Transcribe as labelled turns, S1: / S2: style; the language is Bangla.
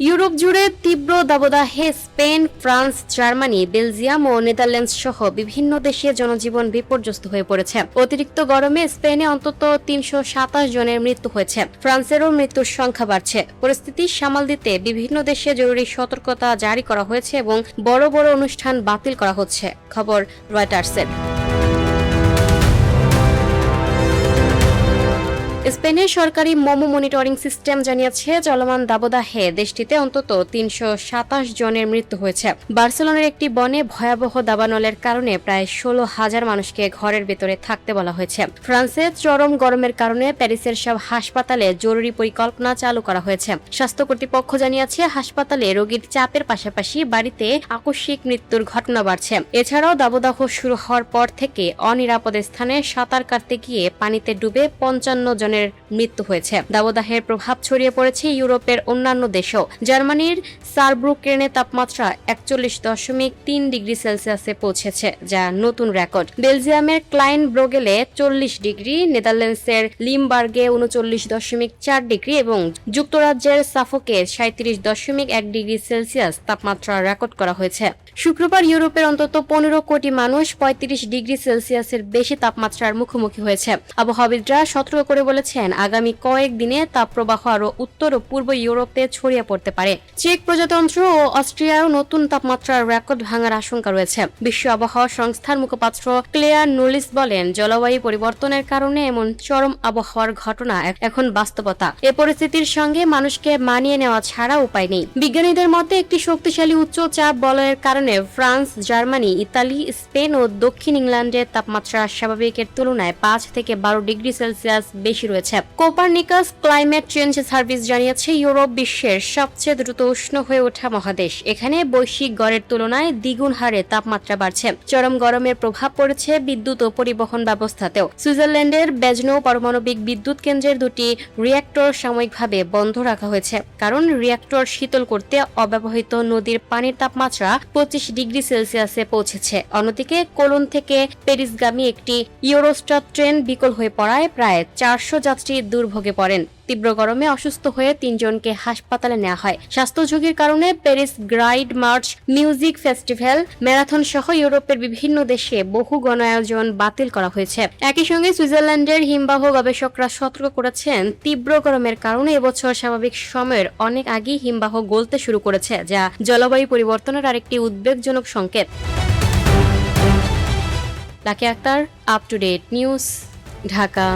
S1: ইউরোপ জুড়ে তীব্র দাবদাহে স্পেন, ফ্রান্স, জার্মানি, বেলজিয়াম ও নেদারল্যান্ডস সহ বিভিন্ন দেশে জনজীবন বিপর্যস্ত হয়ে পড়েছে। অতিরিক্ত গরমে স্পেনে অন্তত ৩২৭ জনের মৃত্যু হয়েছে। ফ্রান্সেরও মৃত্যুর সংখ্যা বাড়ছে। পরিস্থিতি সামাল দিতে বিভিন্ন দেশে জরুরি সতর্কতা জারি করা হয়েছে এবং বড় বড় অনুষ্ঠান বাতিল করা হচ্ছে। খবর রয়টার্সের। স্পেনের সরকারি মোমো মনিটরিং সিস্টেম জানিয়েছে, চলমান দাবদাহে দেশটিতে অন্তত ৩২৭ জনের মৃত্যু হয়েছে। বার্সেলোনার একটি বনে ভয়াবহ দাবানলের কারণে প্রায় ১৬,০০০ মানুষকে ঘরের ভেতরে থাকতে বলা হয়েছে। ফ্রান্সে চরম গরমের কারণে প্যারিসের সব হাসপাতালে জরুরি পরিকল্পনা চালু করা হয়েছে। স্বাস্থ্য কর্তৃপক্ষ জানিয়েছে, হাসপাতালে রোগীর চাপের পাশাপাশি বাড়িতে আকস্মিক মৃত্যুর ঘটনা বাড়ছে। এছাড়াও দাবদাহ শুরু হওয়ার পর থেকে অনিরাপদ স্থানে সাঁতার কাটতে গিয়ে পানিতে ডুবে ৫৫ জনের মৃত্যু হয়েছে। দাবদাহের প্রভাব ছড়িয়ে পড়েছে ইউরোপের অন্যান্য দেশেও। জার্মানির সারব্রুকেনে তাপমাত্রা ৪১.৩ ডিগ্রি সেলসিয়াসে পৌঁছেছে, যা নতুন রেকর্ড। বেলজিয়ামের ক্লাইন ব্রোগেলে ৪০ ডিগ্রি, নেদারল্যান্ডসের লিমবার্গে ৩৯.৪ ডিগ্রি এবং যুক্তরাজ্যের সাফোকে ৩৭.১ ডিগ্রি সেলসিয়াস তাপমাত্রা রেকর্ড করা হয়েছে। শুক্রবার ইউরোপের অন্তত ১৫ কোটি মানুষ ৩৫ ডিগ্রি সেলসিয়াসের বেশি তাপমাত্রার মুখোমুখি হয়েছে। আবহাওয়াবিদরা সতর্ক করে বলেছেন, আগামী কয়েকদিনে তাপপ্রবাহ আরও উত্তর ও পূর্ব ইউরোপে ছড়িয়ে পড়তে পারে। চেক প্রজাতন্ত্র ও অস্ট্রিয়ায়ও নতুন তাপমাত্রার রেকর্ড ভাঙার আশঙ্কা রয়েছে। বিশ্ব আবহাওয়া সংস্থার মুখপাত্র ক্লেয়ার নুলিস বলেন, জলবায়ু পরিবর্তনের কারণে এমন চরম আবহাওয়ার ঘটনা এখন বাস্তবতা। এ পরিস্থিতির সঙ্গে মানুষকে মানিয়ে নেওয়া ছাড়া উপায় নেই। বিজ্ঞানীদের মতে, একটি শক্তিশালী উচ্চ চাপ বলয়ের কারণে ফ্রান্স, জার্মানি, ইতালি, স্পেন ও দক্ষিণ ইংল্যান্ডের তাপমাত্রা স্বাভাবিকের তুলনায় ৫ থেকে ১২ ডিগ্রি সেলসিয়াস বেশি রয়েছে। কোপারনিকাস ক্লাইমেট চেঞ্জ সার্ভিস জানিয়েছে, ইউরোপ বিশ্বের সবচেয়ে দ্রুত উষ্ণ হয়ে ওঠা মহাদেশ। এখানে বৈশ্বিক গড়ের তুলনায় দ্বিগুণ হারে তাপমাত্রা বাড়ছে। চরম গরমের প্রভাব পড়েছে বিদ্যুৎ ও পরিবহন ব্যবস্থাতেও। সুইজারল্যান্ডের বেজনো পারমাণবিক বিদ্যুৎ কেন্দ্রের দুটি রিঅ্যাক্টর সাময়িকভাবে বন্ধ রাখা হয়েছে, কারণ রিঅ্যাক্টর শীতল করতে অব্যবহৃত নদীর পানির তাপমাত্রা ২৫ ডিগ্রি সেলসিয়াসে পৌঁছেছে। অন্যদিকে কোলন থেকে প্যারিসগামী একটি ইউরোস্টার ট্রেন বিকল হয়ে পড়ায় প্রায় ৪০০ যাত্রী দুর্ভোগে পড়েন। তীব্র গরমে অসুস্থ হয়ে ৩ জনকে হাসপাতালে নেওয়া হয়। স্বাস্থ্য ঝুঁকির কারণে Paris pride march, music festival, marathon সহ ইউরোপের বিভিন্ন দেশে বহু গণআয়োজন বাতিল করা হয়েছে। একই সঙ্গে সুইজারল্যান্ডের হিমবাহ গবেষকরা সতর্ক করেছেন, তীব্র গরমের কারণে এবছর স্বাভাবিক সময়ের অনেক আগেই হিমবাহ গলতে শুরু করেছে, যা জলবায়ু পরিবর্তনের আরেকটি উদ্বেগজনক সংকেত। Lucky Akter, up to date news, Dhaka.